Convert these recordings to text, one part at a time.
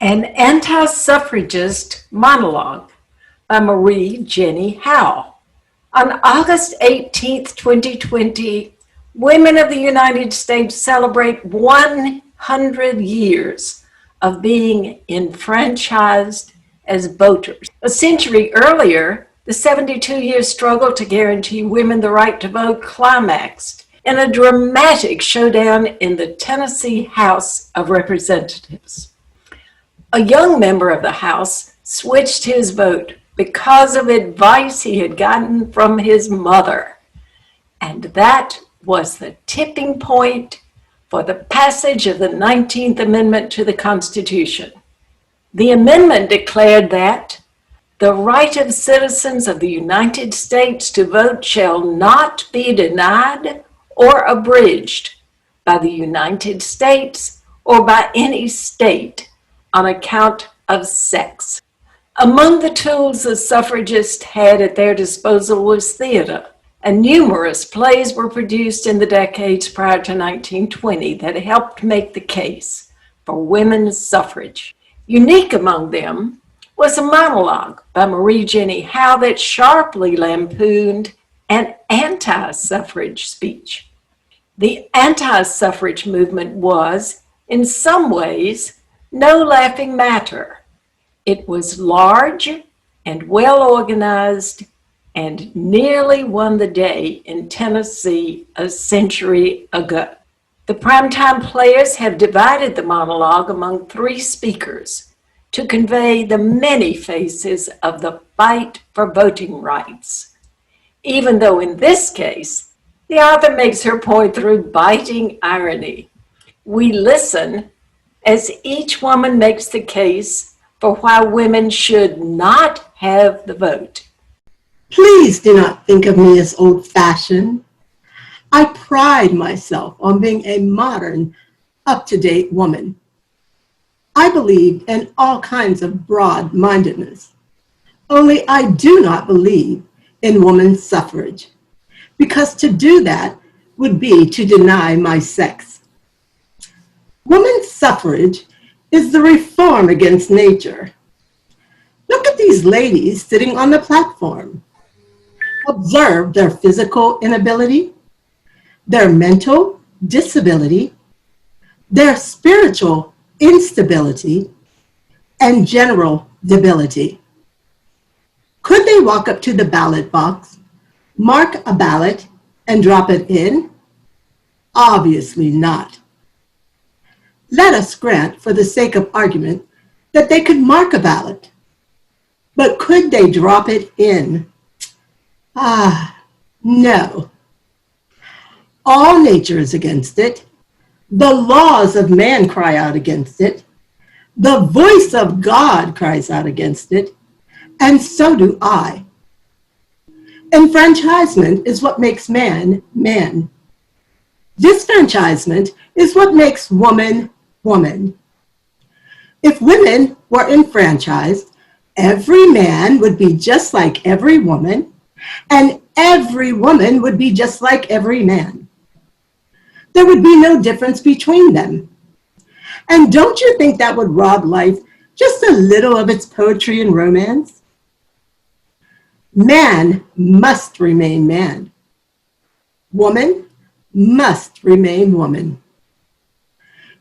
An Anti-Suffragist Monologue by Marie Jenny Howe. On August 18, 2020, women of the United States celebrate 100 years of being enfranchised as voters. A century earlier, the 72-year struggle to guarantee women the right to vote climaxed in a dramatic showdown in the Tennessee House of Representatives. A young member of the House switched his vote because of advice he had gotten from his mother. And that was the tipping point for the passage of the 19th Amendment to the Constitution. The amendment declared that the right of citizens of the United States to vote shall not be denied or abridged by the United States or by any state on account of sex. Among the tools the suffragists had at their disposal was theater, and numerous plays were produced in the decades prior to 1920 that helped make the case for women's suffrage. Unique among them was a monologue by Marie Jenny Howe that sharply lampooned an anti-suffrage speech. The anti-suffrage movement was, in some ways, no laughing matter. It was large and well organized and nearly won the day in Tennessee a century ago. The primetime players have divided the monologue among three speakers to convey the many faces of the fight for voting rights, even though in this case, the author makes her point through biting irony. We listen as each woman makes the case for why women should not have the vote. Please do not think of me as old-fashioned. I pride myself on being a modern, up-to-date woman. I believe in all kinds of broad-mindedness. Only I do not believe in women's suffrage, because to do that would be to deny my sex. Women's suffrage is the reform against nature. Look at these ladies sitting on the platform. Observe their physical inability, their mental disability, their spiritual instability, and general debility. Could they walk up to the ballot box, mark a ballot, and drop it in? Obviously not. Let us grant, for the sake of argument, that they could mark a ballot. But could they drop it in? No. All nature is against it. The laws of man cry out against it. The voice of God cries out against it. And so do I. Enfranchisement is what makes man, man. Disfranchisement is what makes woman, woman. If women were enfranchised, every man would be just like every woman, and every woman would be just like every man. There would be no difference between them. And don't you think that would rob life just a little of its poetry and romance? Man must remain man. Woman must remain woman.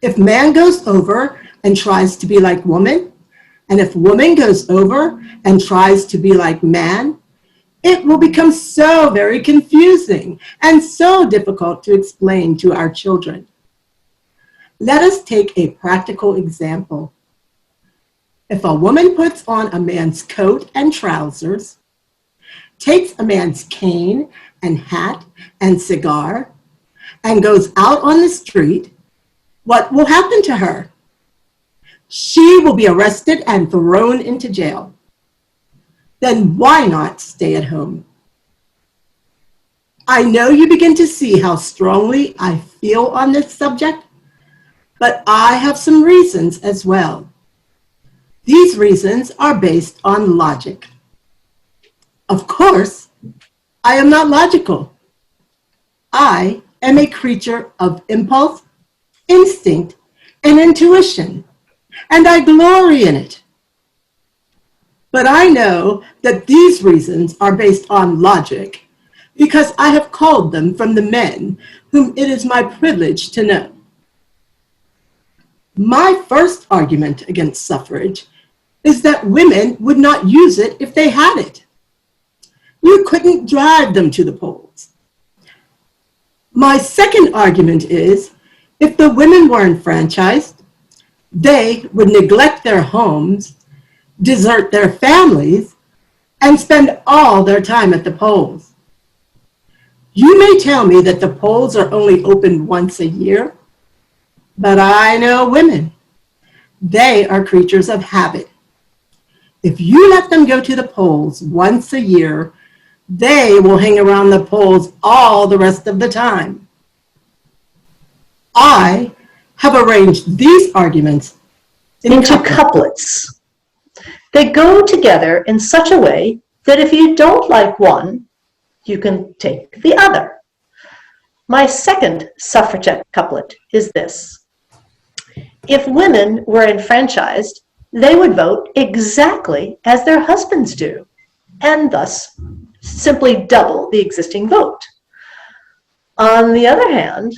If man goes over and tries to be like woman, and if woman goes over and tries to be like man, it will become so very confusing and so difficult to explain to our children. Let us take a practical example. If a woman puts on a man's coat and trousers, takes a man's cane and hat and cigar, and goes out on the street, what will happen to her? She will be arrested and thrown into jail. Then why not stay at home? I know you begin to see how strongly I feel on this subject, but I have some reasons as well. These reasons are based on logic. Of course, I am not logical. I am a creature of impulse, instinct, and intuition. and I glory in it. But I know that these reasons are based on logic because I have called them from the men whom it is my privilege to know. My first argument against suffrage is that women would not use it if they had it. You couldn't drive them to the polls. My second argument is if the women were enfranchised, they would neglect their homes, desert their families, and spend all their time at the polls. You may tell me that the polls are only open once a year, but I know women. They are creatures of habit. If you let them go to the polls once a year, they will hang around the polls all the rest of the time. I have arranged these arguments into couplets. They go together in such a way that if you don't like one, you can take the other. My second suffragette couplet is this. If women were enfranchised, they would vote exactly as their husbands do, and thus simply double the existing vote. On the other hand,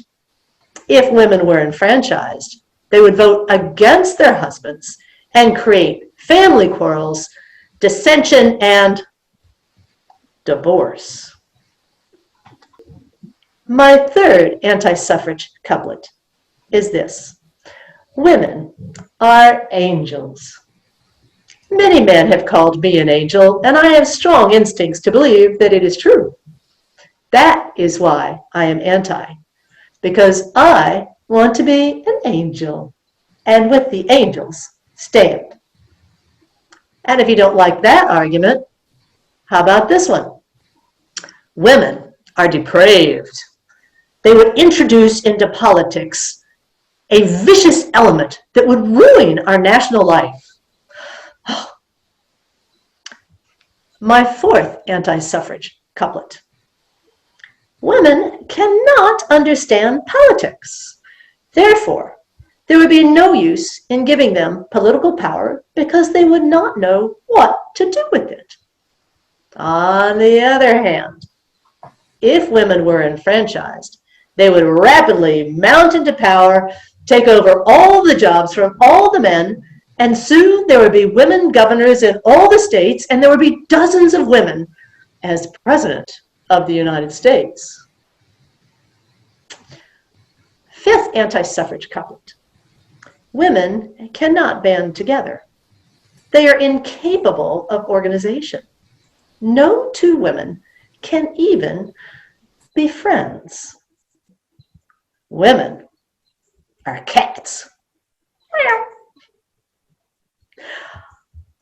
if women were enfranchised, they would vote against their husbands and create family quarrels, dissension, and divorce. My third anti-suffrage couplet is this. Women are angels. Many men have called me an angel, and I have strong instincts to believe that it is true. That is why I am anti, because I want to be an angel, and with the angels stand. And if you don't like that argument, how about this one? Women are depraved. They would introduce into politics a vicious element that would ruin our national life. My fourth anti-suffrage couplet. Women cannot understand politics. Therefore, there would be no use in giving them political power because they would not know what to do with it. On the other hand, if women were enfranchised, they would rapidly mount into power, take over all the jobs from all the men, and soon there would be women governors in all the states, and there would be dozens of women as president of the United States. Fifth anti-suffrage couplet. Women cannot band together. They are incapable of organization. No two women can even be friends. Women are cats.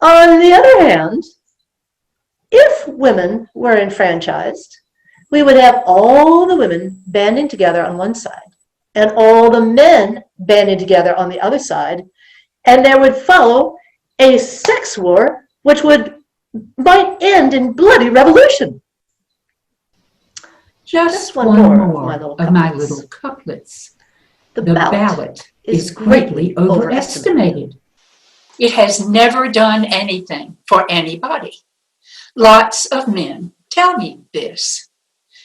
On the other hand, if women were enfranchised, we would have all the women banding together on one side and all the men banding together on the other side, and there would follow a sex war which might end in bloody revolution. Just one more of my little couplets. The ballot is greatly overestimated. It has never done anything for anybody. Lots of men tell me this.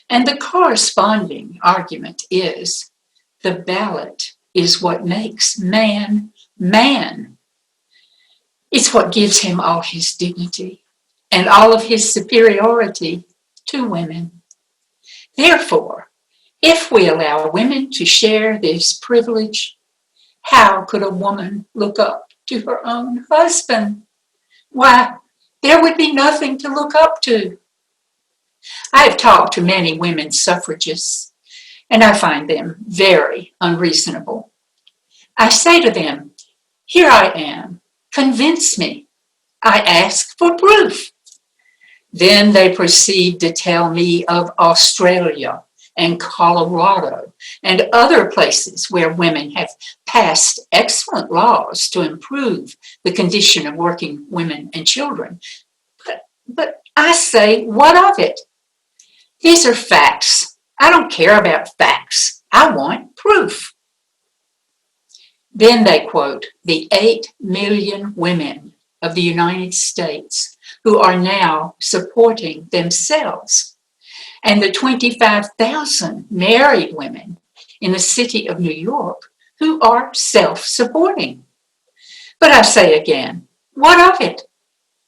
And the corresponding argument is the ballot is what makes man man. It's what gives him all his dignity and all of his superiority to women. Therefore, if we allow women to share this privilege, how could a woman look up to her own husband? Why, there would be nothing to look up to. I have talked to many women suffragists, and I find them very unreasonable. I say to them, here I am, convince me. I ask for proof. Then they proceed to tell me of Australia and Colorado and other places where women have passed excellent laws to improve the condition of working women and children. But I say, what of it? These are facts. I don't care about facts. I want proof. Then they quote the 8 million women of the United States who are now supporting themselves, and the 25,000 married women in the city of New York who are self-supporting. But I say again, what of it?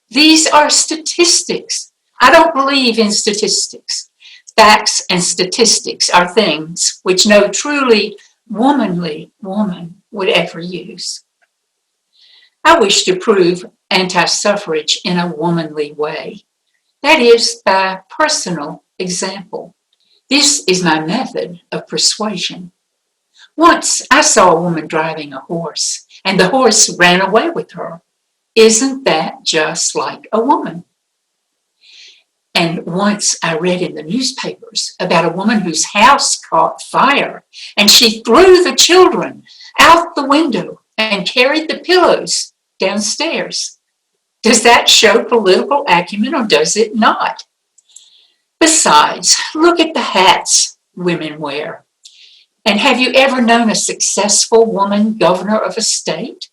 These are statistics. I don't believe in statistics. Facts and statistics are things which no truly womanly woman would ever use. I wish to prove anti-suffrage in a womanly way. That is, by personal example. This is my method of persuasion. Once I saw a woman driving a horse, and the horse ran away with her. Isn't that just like a woman? And once I read in the newspapers about a woman whose house caught fire, and she threw the children out the window and carried the pillows downstairs. Does that show political acumen or does it not? Besides, look at the hats women wear. And have you ever known a successful woman governor of a state?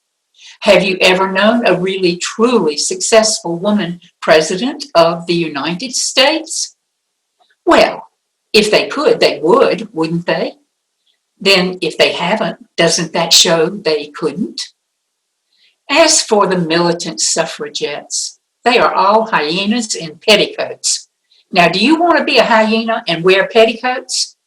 Have you ever known a really, truly successful woman president of the United States? Well, if they could, they would, wouldn't they? Then if they haven't, doesn't that show they couldn't? As for the militant suffragettes, they are all hyenas in petticoats. Now, do you want to be a hyena and wear petticoats?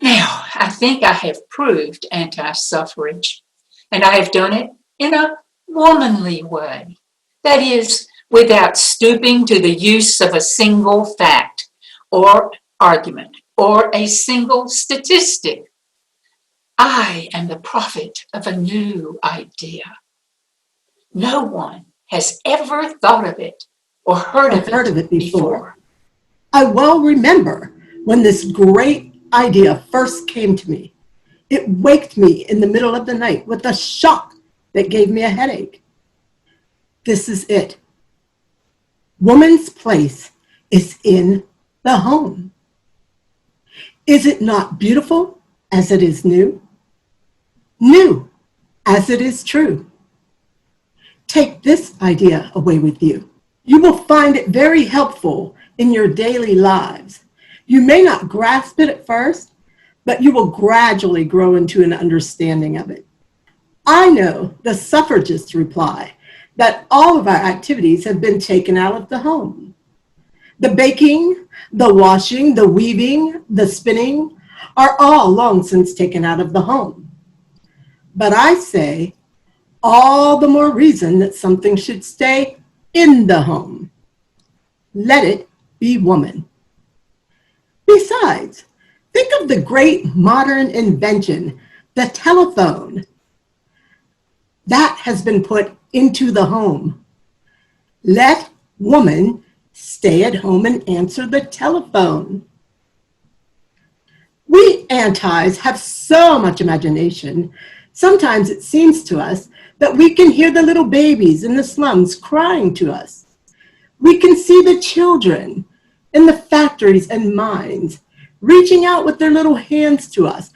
Now, I think I have proved anti-suffrage, and I have done it in a womanly way. That is, without stooping to the use of a single fact or argument or a single statistic. I am the prophet of a new idea. No one has ever thought of it or heard of it before. I well remember when this great idea first came to me. It waked me in the middle of the night with a shock that gave me a headache. This is it. Woman's place is in the home. Is it not beautiful as it is new? New as it is true. Take this idea away with you. You will find it very helpful in your daily lives. You may not grasp it at first, but you will gradually grow into an understanding of it. I know the suffragists reply that all of our activities have been taken out of the home. The baking, the washing, the weaving, the spinning are all long since taken out of the home. But I say, all the more reason that something should stay in the home. Let it be woman. Besides, think of the great modern invention, the telephone. That has been put into the home. Let woman stay at home and answer the telephone. We antis have so much imagination. Sometimes it seems to us that we can hear the little babies in the slums crying to us. We can see the children in the factories and mines reaching out with their little hands to us,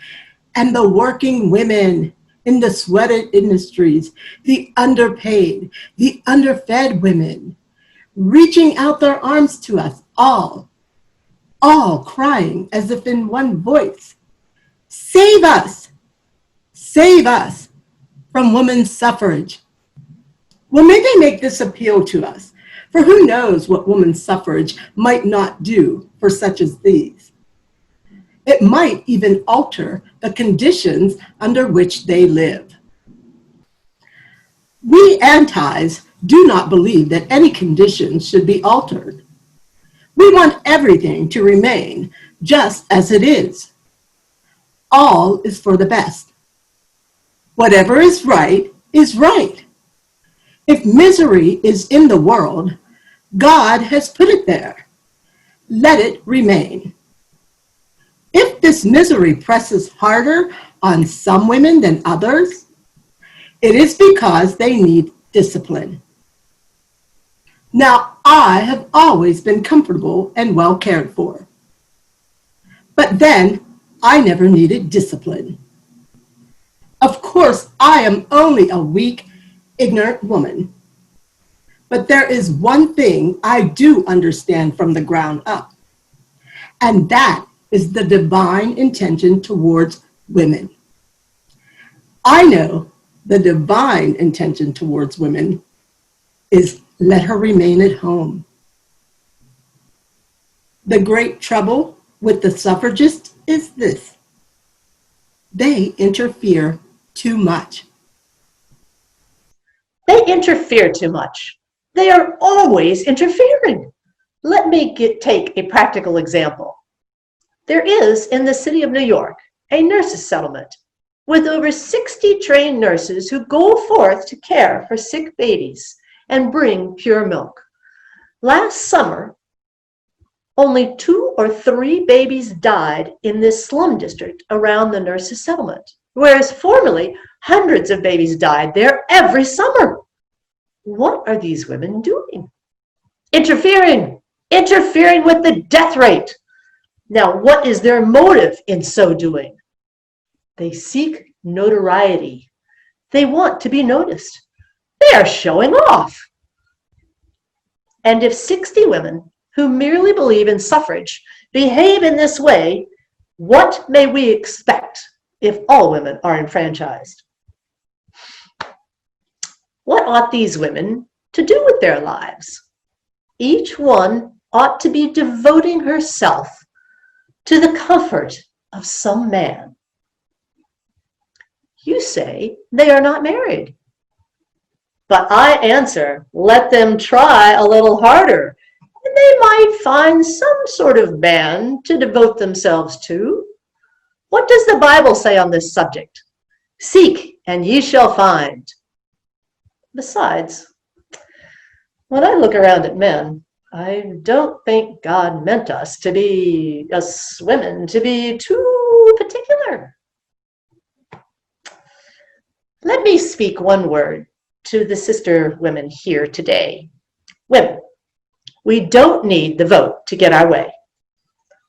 and the working women in the sweated industries, the underpaid, the underfed women, reaching out their arms to us, all crying as if in one voice, save us from women's suffrage. Well, may they make this appeal to us, for who knows what women's suffrage might not do for such as these. It might even alter the conditions under which they live. We antis do not believe that any conditions should be altered. We want everything to remain just as it is. All is for the best. Whatever is right is right. If misery is in the world, God has put it there. Let it remain. If this misery presses harder on some women than others, it is because they need discipline. Now, I have always been comfortable and well cared for. But then, I never needed discipline. Of course, I am only a weak, ignorant woman. But there is one thing I do understand from the ground up, and that is the divine intention towards women. I know the divine intention towards women is let her remain at home. The great trouble with the suffragists is this: they interfere too much. They interfere too much. They are always interfering. Let me take a practical example. There is in the city of New York a nurses' settlement with over 60 trained nurses who go forth to care for sick babies and bring pure milk. Last summer, only 2 or 3 babies died in this slum district around the nurses' settlement, whereas formerly hundreds of babies died there every summer. What are these women doing? Interfering with the death rate. Now, what is their motive in so doing? They seek notoriety. They want to be noticed. They are showing off. And if 60 women who merely believe in suffrage behave in this way, what may we expect if all women are enfranchised? What ought these women to do with their lives? Each one ought to be devoting herself to the comfort of some man. You say they are not married. But I answer, let them try a little harder, and they might find some sort of man to devote themselves to. What does the Bible say on this subject? Seek, and ye shall find. Besides, when I look around at men, I don't think God meant us women to be too particular. Let me speak one word to the sister women here today. Women, we don't need the vote to get our way.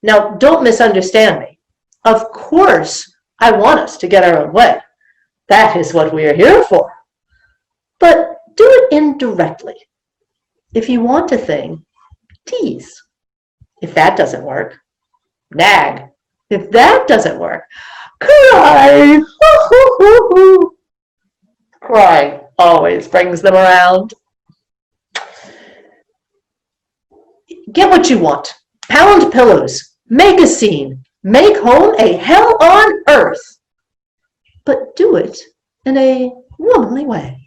Now, don't misunderstand me. Of course, I want us to get our own way. That is what we are here for. But do it indirectly. If you want a thing, tease. If that doesn't work, nag. If that doesn't work, cry. Crying always brings them around. Get what you want. Pound pillows. Make a scene. Make home a hell on earth. But do it in a womanly way.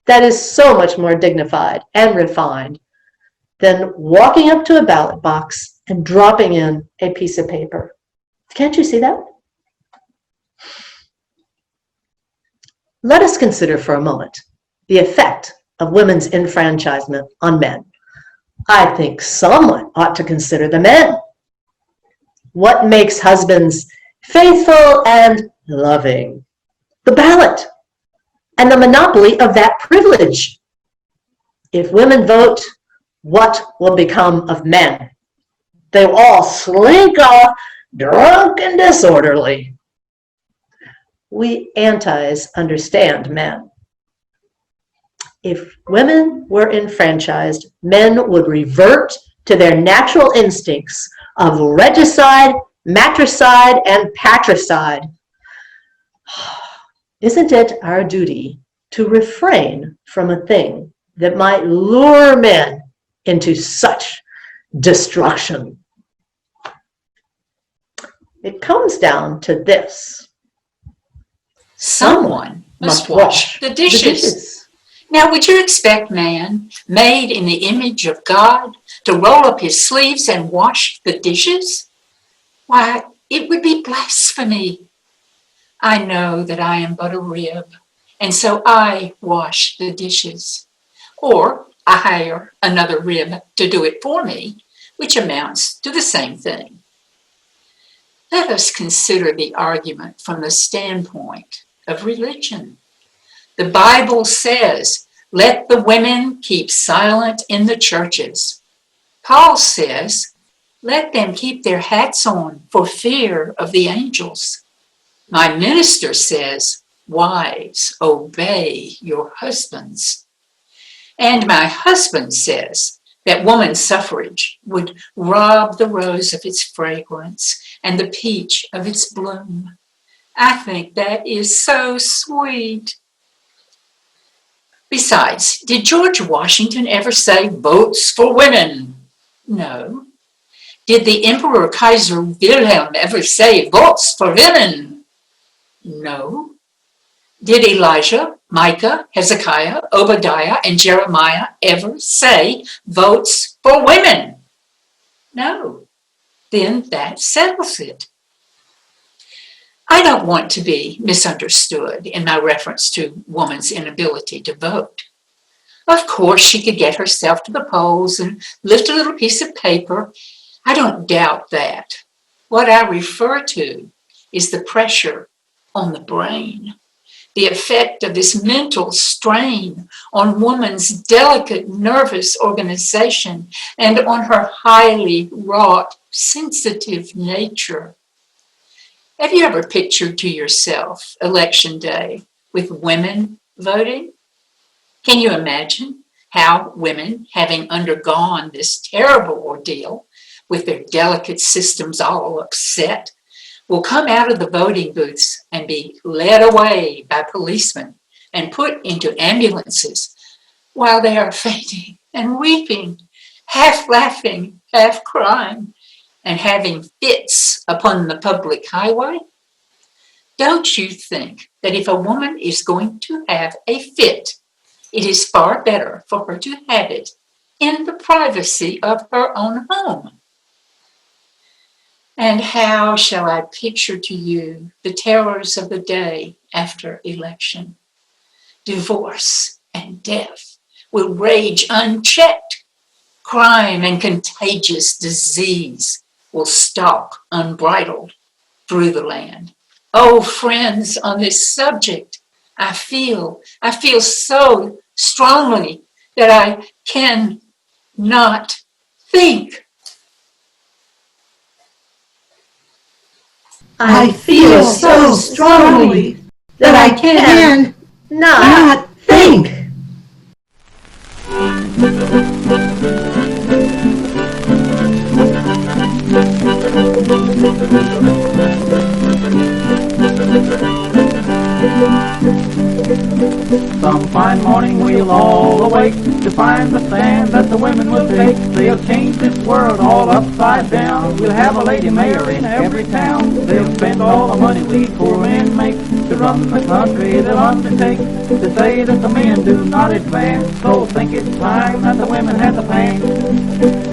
That is so much more dignified and refined than walking up to a ballot box and dropping in a piece of paper. Can't you see that? Let us consider for a moment the effect of women's enfranchisement on men. I think someone ought to consider the men. What makes husbands faithful and loving? The ballot and the monopoly of that privilege. If women vote, what will become of men? They will all slink off drunk and disorderly. We antis understand men. If women were enfranchised, men would revert to their natural instincts of regicide, matricide, and patricide. Isn't it our duty to refrain from a thing that might lure men into such destruction? It comes down to this. Someone must wash the dishes. Now, would you expect man, made in the image of God, to roll up his sleeves and wash the dishes? Why, it would be blasphemy. I know that I am but a rib, and so I wash the dishes. Or I hire another rib to do it for me, which amounts to the same thing. Let us consider the argument from the standpoint of religion. The Bible says, let the women keep silent in the churches. Paul says, let them keep their hats on for fear of the angels. My minister says, wives, obey your husbands. And my husband says that woman's suffrage would rob the rose of its fragrance and the peach of its bloom. I think that is so sweet. Besides, did George Washington ever say votes for women? No. Did the Emperor Kaiser Wilhelm ever say votes for women? No. Did Elijah, Micah, Hezekiah, Obadiah, and Jeremiah ever say votes for women? No. Then that settles it. I don't want to be misunderstood in my reference to woman's inability to vote. Of course, she could get herself to the polls and lift a little piece of paper. I don't doubt that. What I refer to is the pressure on the brain, the effect of this mental strain on woman's delicate nervous organization and on her highly wrought, sensitive nature. Have you ever pictured to yourself Election Day with women voting? Can you imagine how women, having undergone this terrible ordeal with their delicate systems all upset, will come out of the voting booths and be led away by policemen and put into ambulances while they are fainting and weeping, half laughing, half crying, and having fits upon the public highway? Don't you think that if a woman is going to have a fit, it is far better for her to have it in the privacy of her own home? And how shall I picture to you the terrors of the day after election? Divorce and death will rage unchecked. Crime and contagious disease will stalk unbridled through the land. Oh, friends, on this subject, I feel so strongly that I cannot think. I feel so strongly that I can not think. Some fine morning we'll all awake to find the stand that the women will take. They'll change this world all upside down. We'll have a lady mayor in every town. They'll spend all the money we poor men make to run the country. They'll undertake to say that the men do not advance. So think it's time that the women have the pants.